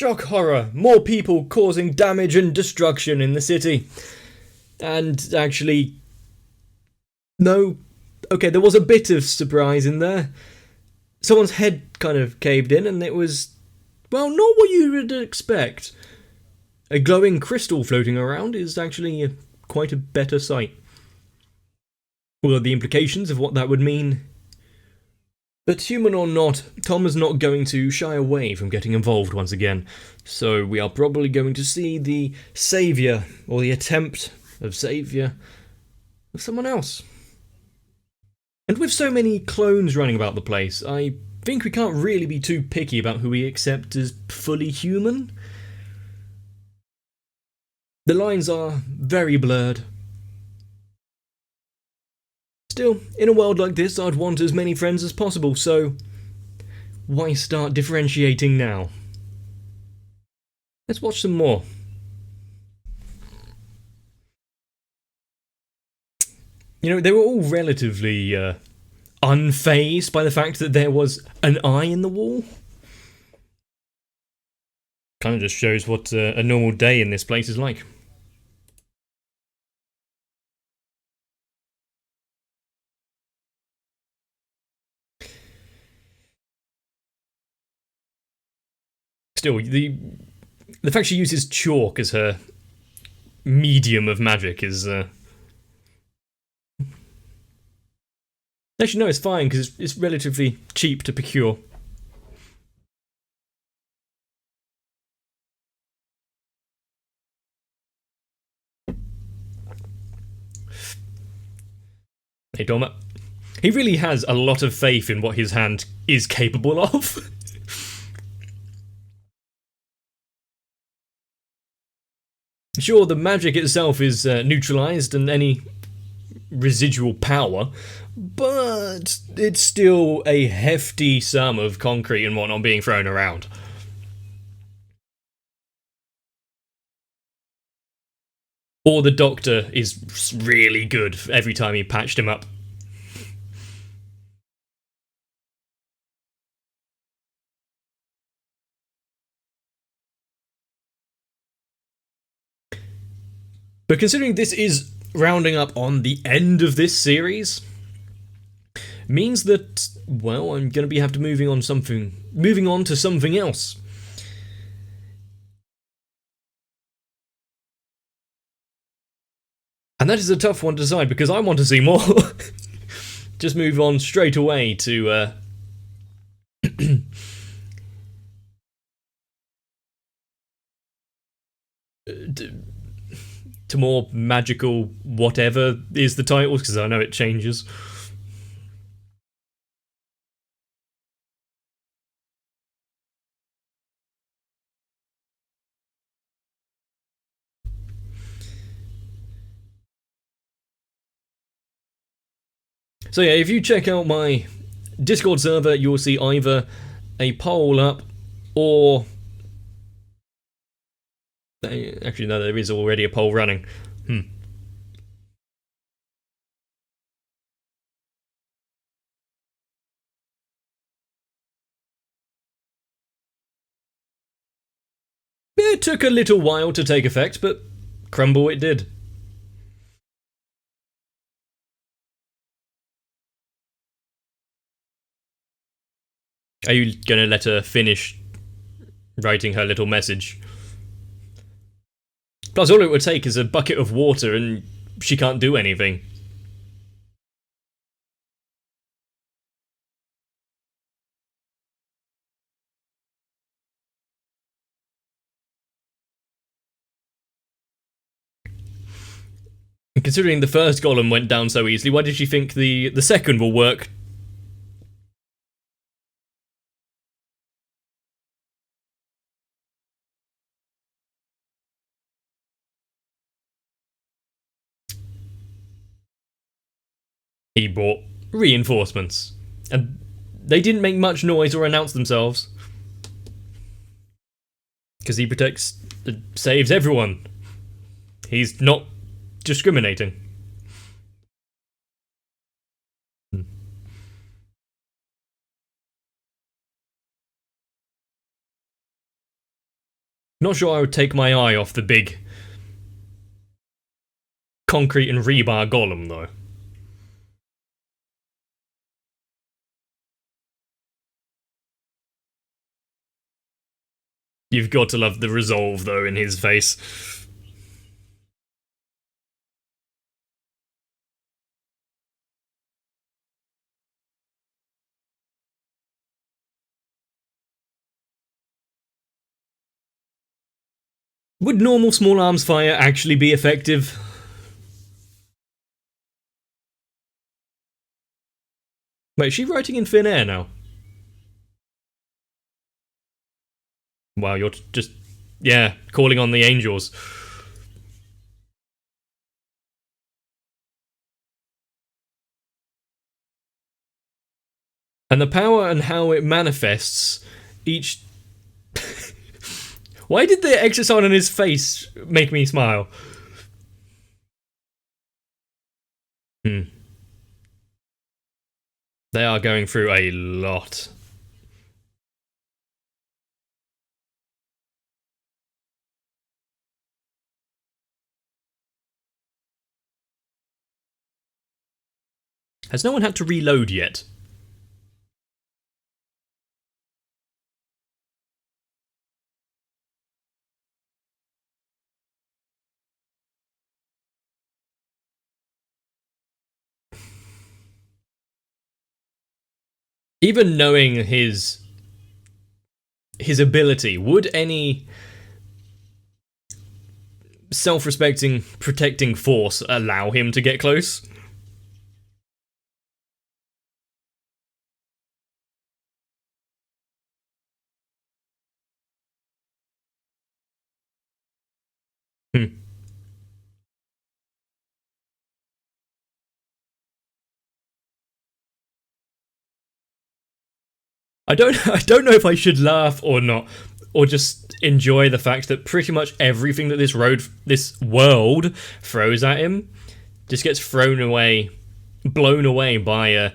Shock horror! More people causing damage and destruction in the city. And actually, no. Okay, there was a bit of surprise in there. Someone's head kind of caved in, and it was, well, not what you would expect. A glowing crystal floating around is actually quite a better sight. Although the implications of what that would mean. But human or not, Tom is not going to shy away from getting involved once again, so we are probably going to see the saviour, or the attempt of saviour, of someone else. And with so many clones running about the place, I think we can't really be too picky about who we accept as fully human. The lines are very blurred. Still, in a world like this, I'd want as many friends as possible, so why start differentiating now? Let's watch some more. You know, they were all relatively unfazed by the fact that there was an eye in the wall. Kind of just shows what a normal day in this place is like. Still, the fact she uses chalk as her medium of magic is... Actually, no, it's fine, because it's relatively cheap to procure. Hey, Doma. He really has a lot of faith in what his hand is capable of. Sure, the magic itself is neutralized and any residual power, but it's still a hefty sum of concrete and whatnot being thrown around. Or the doctor is really good every time he patched him up. But considering this is rounding up on the end of this series, means that, well, I'm going to have to moving on to something else. And that is a tough one to decide, because I want to see more. Just move on straight away to to more magical whatever is the title, because I know it changes. So yeah, if you check out my Discord server, you'll see either a poll up or... Actually, no, there is already a poll running. It took a little while to take effect, but crumble it did. Are you gonna let her finish writing her little message? Plus, all it would take is a bucket of water and she can't do anything. Considering the first golem went down so easily, why did she think the second will work? He brought reinforcements. And they didn't make much noise or announce themselves. Because he protects... saves everyone. He's not discriminating. Not sure I would take my eye off the big concrete and rebar golem, though. You've got to love the resolve, though, in his face. Would normal small arms fire actually be effective? Wait, is she writing in thin air now? Wow, you're just... yeah, calling on the angels. And the power and how it manifests each... Why did the exosign on his face make me smile? They are going through a lot. Has no one had to reload yet? Even knowing his ability, would any self-respecting, protecting force allow him to get close? I don't know if I should laugh or not, or just enjoy the fact that pretty much everything that this world throws at him just gets thrown away, blown away by a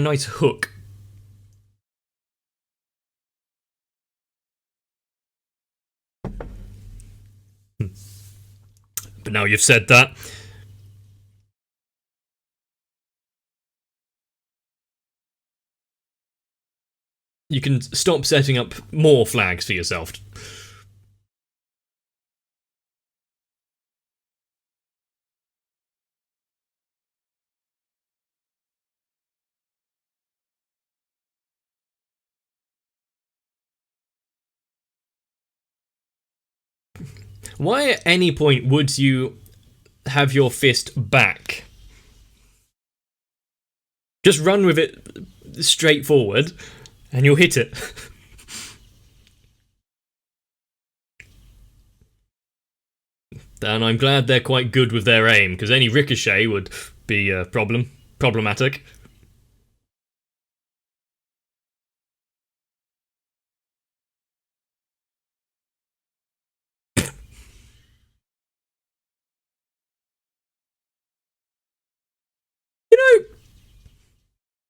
nice hook. But now you've said that, you can stop setting up more flags for yourself. Why at any point would you have your fist back? Just run with it straight forward and you'll hit it. And I'm glad they're quite good with their aim, because any ricochet would be problematic. You know,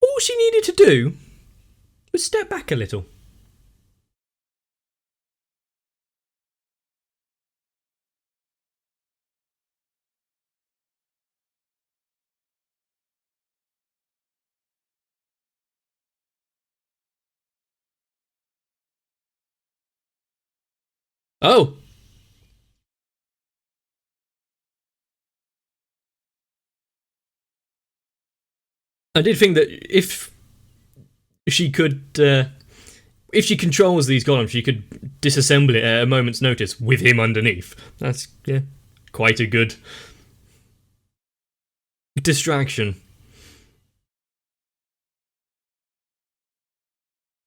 all she needed to do was step back a little. Oh! I did think that if she could, if she controls these golems, she could disassemble it at a moment's notice with him underneath. That's, yeah, quite a good distraction.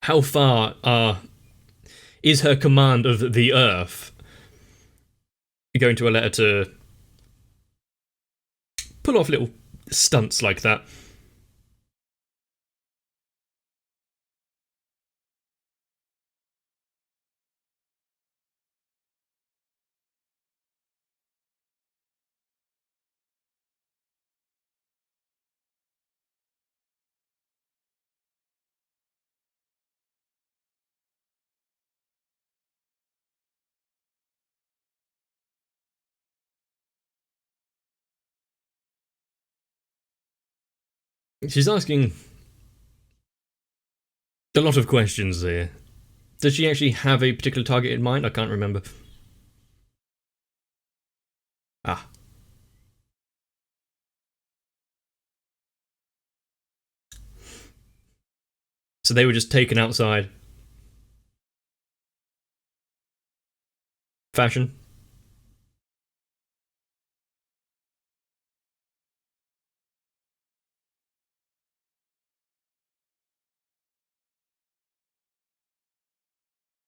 How far is her command of the Earth going to allow her to pull off little stunts like that? She's asking a lot of questions here. Does she actually have a particular target in mind? I can't remember. Ah. So they were just taken outside. Fashion.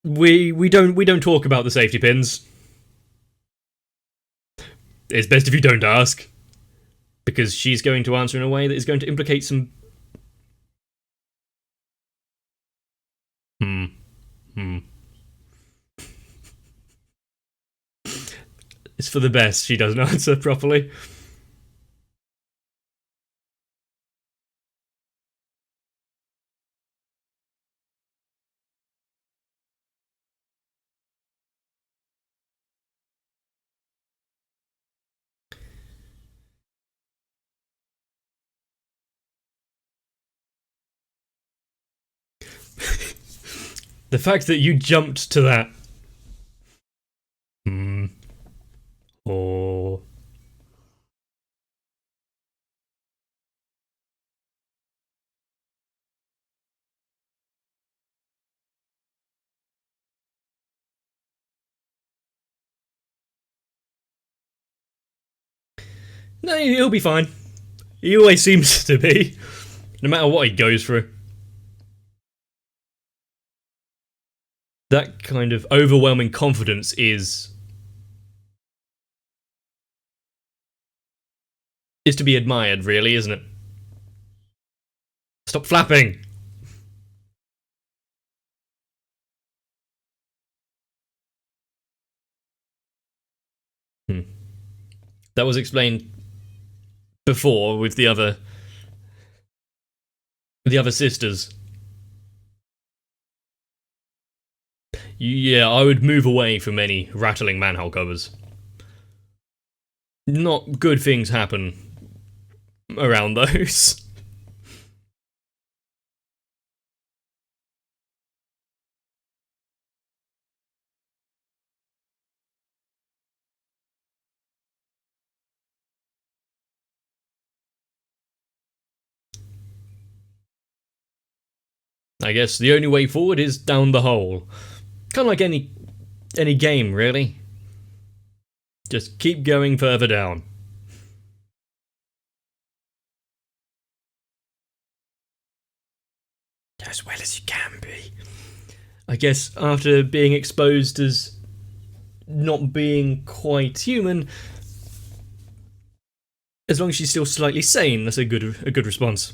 We don't talk about the safety pins. It's best if you don't ask. Because she's going to answer in a way that is going to implicate some... Hmm. It's for the best she doesn't answer properly. The fact that you jumped to that. Oh. No, he'll be fine. He always seems to be. No matter what he goes through. That kind of overwhelming confidence is to be admired, really, isn't it? Stop flapping! That was explained before with the other sisters. Yeah, I would move away from any rattling manhole covers. Not good things happen around those. I guess the only way forward is down the hole. Kind of like any game, really. Just keep going further down. As well as you can be. I guess after being exposed as not being quite human, as long as she's still slightly sane, that's a good response.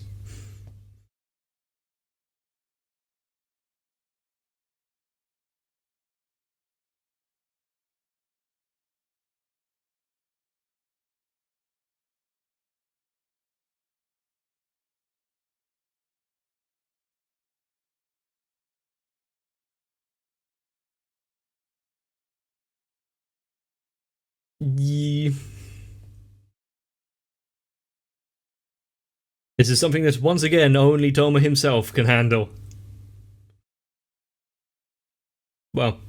Yeah. This is something that once again only Toma himself can handle. Well,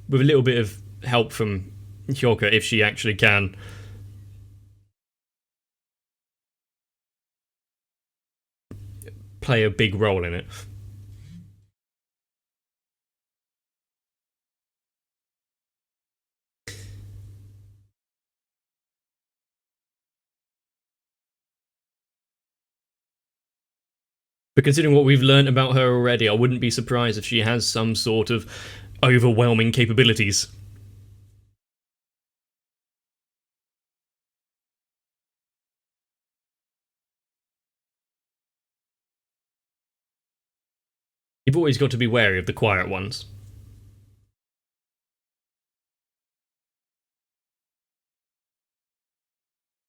with a little bit of help from Hyoka if she actually can. Play a big role in it. But considering what we've learned about her already, I wouldn't be surprised if she has some sort of overwhelming capabilities. You've always got to be wary of the quiet ones.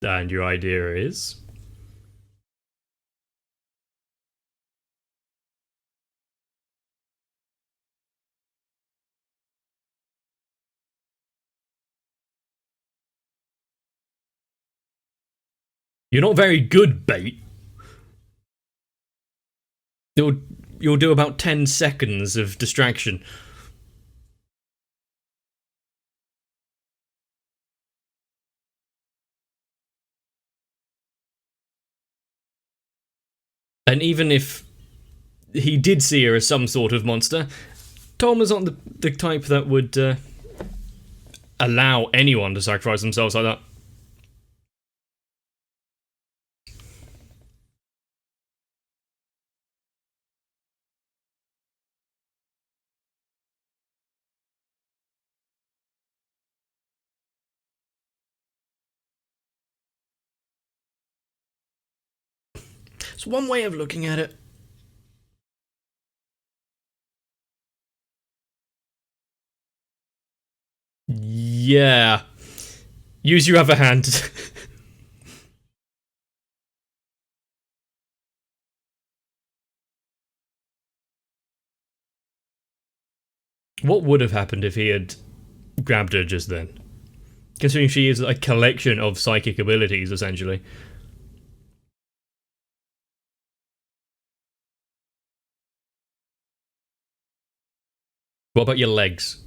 And your idea is? You're not very good, bait. You'll do about 10 seconds of distraction. And even if he did see her as some sort of monster, Tom is not the type that would allow anyone to sacrifice themselves like that. It's one way of looking at it. Yeah. Use your other hand. What would have happened if he had grabbed her just then? Considering she is a collection of psychic abilities, essentially. What about your legs?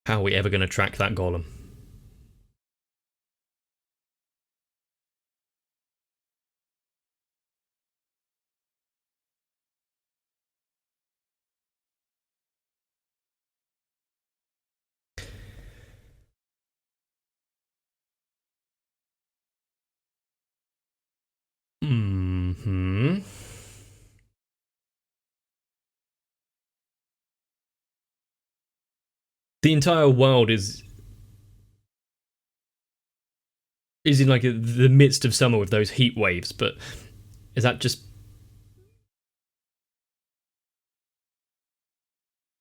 How are we ever going to track that golem? Mm-hmm. The entire world is in like the midst of summer with those heat waves, but is that just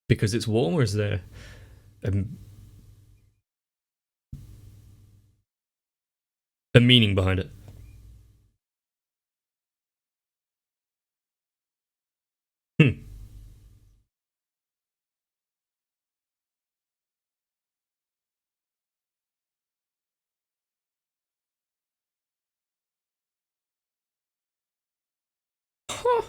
because it's warm, or is there a meaning behind it? Hmm. Huh.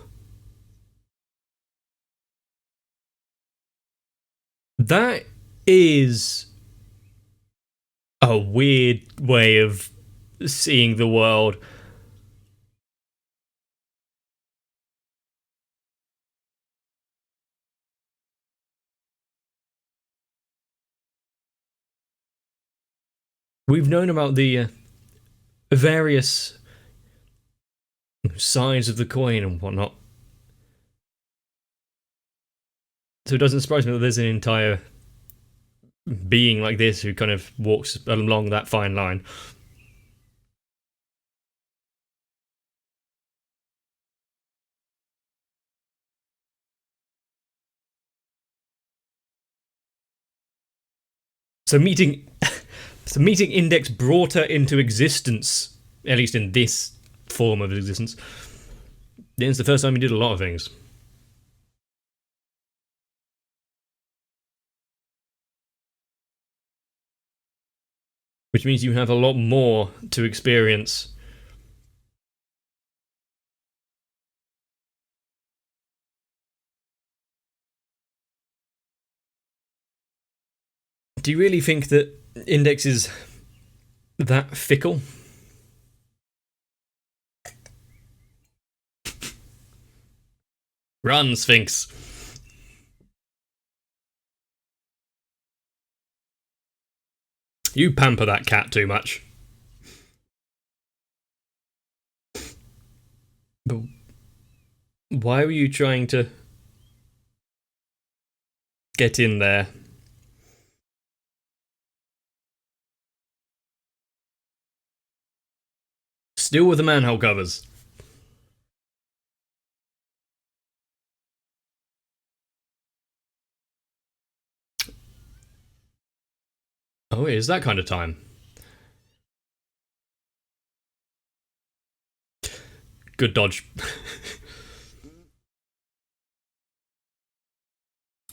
That is a weird way of seeing the world. We've known about the various sides of the coin and whatnot, so it doesn't surprise me that there's an entire being like this who kind of walks along that fine line. So meeting Index brought her into existence, at least in this form of existence. It's the first time he did a lot of things. Which means you have a lot more to experience. Do you really think that Index is that fickle? Run, Sphinx. You pamper that cat too much. But why were you trying to get in there? Still with the manhole covers. Oh, it is that kind of time. Good dodge.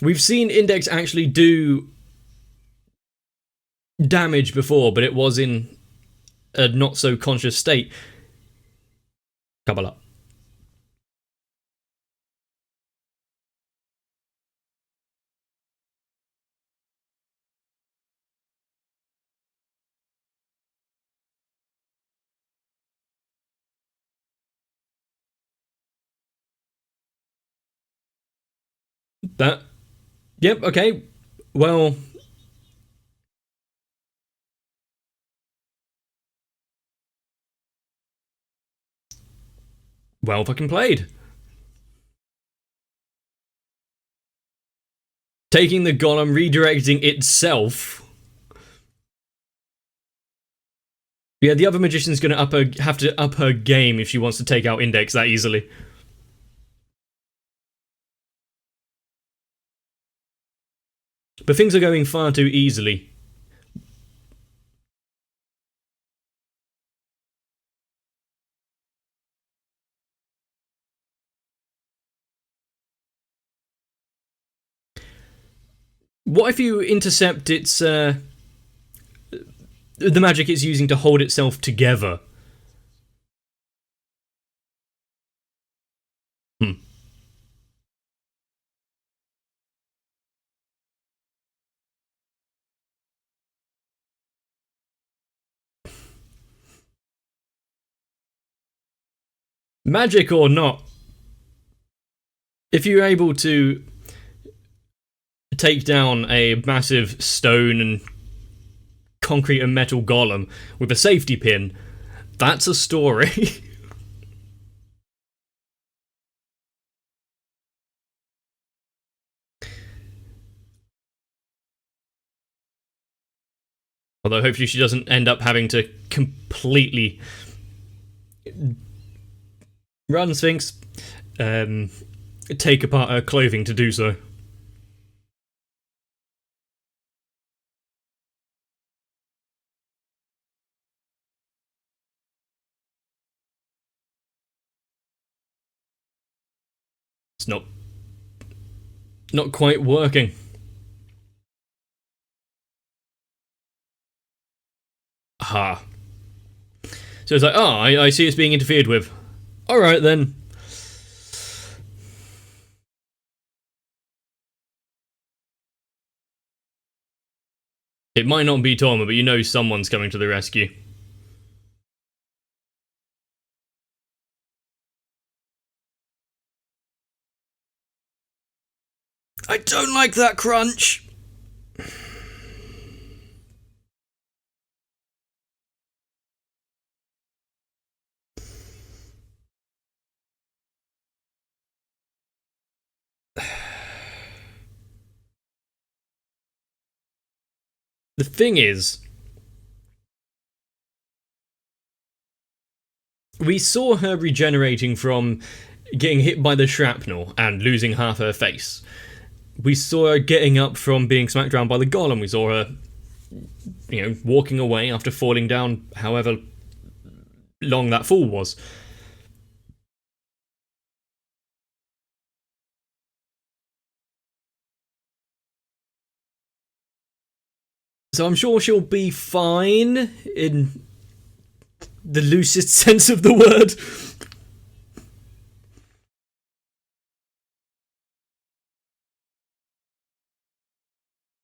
We've seen Index actually do damage before, but it was in a not so conscious state. Kabbalah. That. Yep, okay. Well. Well fucking played. Taking the golem, redirecting itself. Yeah, the other magician's gonna have to up her game if she wants to take out Index that easily. But things are going far too easily. What if you intercept its, the magic it's using to hold itself together? Magic or not, if you're able to take down a massive stone and concrete and metal golem with a safety pin, that's a story. Although hopefully she doesn't end up having to completely run Sphinx, take apart her clothing to do so. It's not quite working. Aha. So it's like, oh, I see it's being interfered with. Alright then. It might not be Torma, but you know someone's coming to the rescue. I don't like that crunch! The thing is, we saw her regenerating from getting hit by the shrapnel and losing half her face. We saw her getting up from being smacked around by the golem. We saw her, walking away after falling down however long that fall was. So I'm sure she'll be fine, in the loosest sense of the word.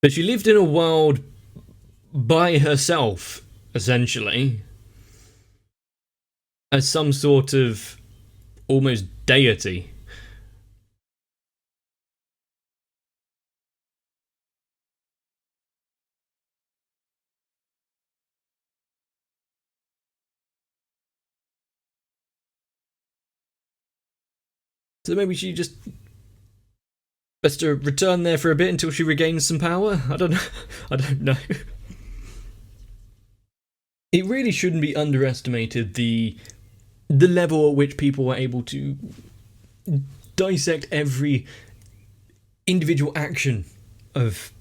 But she lived in a world by herself, essentially, as some sort of almost deity. So maybe she just best to return there for a bit until she regains some power? I don't know. I don't know. It really shouldn't be underestimated the level at which people were able to dissect every individual action of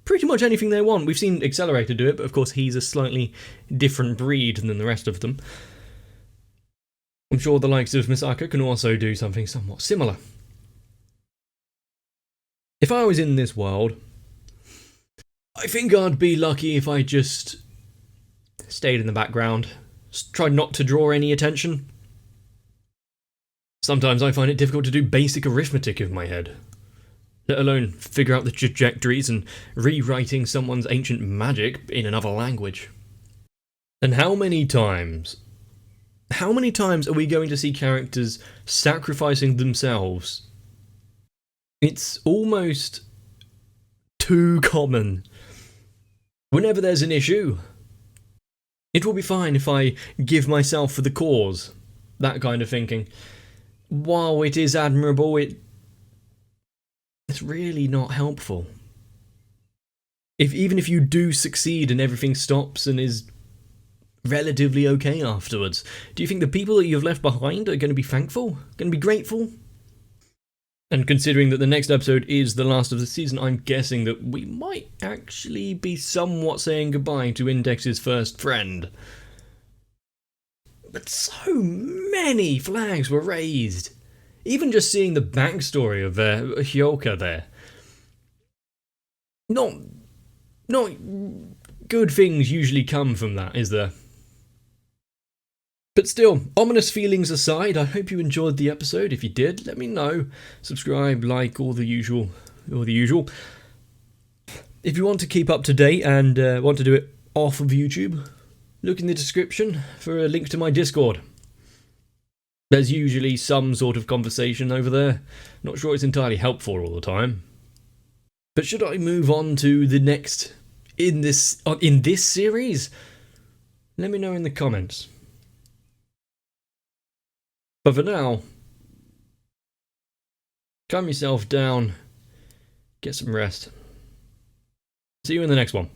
pretty much anything they want. We've seen Accelerator do it, but of course he's a slightly different breed than the rest of them. I'm sure the likes of Misaka can also do something somewhat similar. If I was in this world, I think I'd be lucky if I just stayed in the background, tried not to draw any attention. Sometimes I find it difficult to do basic arithmetic in my head, let alone figure out the trajectories and rewriting someone's ancient magic in another language. And how many times are we going to see characters sacrificing themselves? It's almost too common. Whenever there's an issue, it will be fine if I give myself for the cause. That kind of thinking. While it is admirable, it's really not helpful. Even if you do succeed and everything stops and is relatively okay afterwards, do you think the people that you've left behind are going to be thankful? Going to be grateful? And considering that the next episode is the last of the season, I'm guessing that we might actually be somewhat saying goodbye to Index's first friend. But so many flags were raised. Even just seeing the backstory of Hyoka there. Not good things usually come from that, is there? But still, ominous feelings aside, I hope you enjoyed the episode. If you did, let me know. Subscribe, like, all the usual. If you want to keep up to date and want to do it off of YouTube, look in the description for a link to my Discord. There's usually some sort of conversation over there. Not sure it's entirely helpful all the time. But should I move on to the next in this series? Let me know in the comments. But for now, calm yourself down, get some rest. See you in the next one.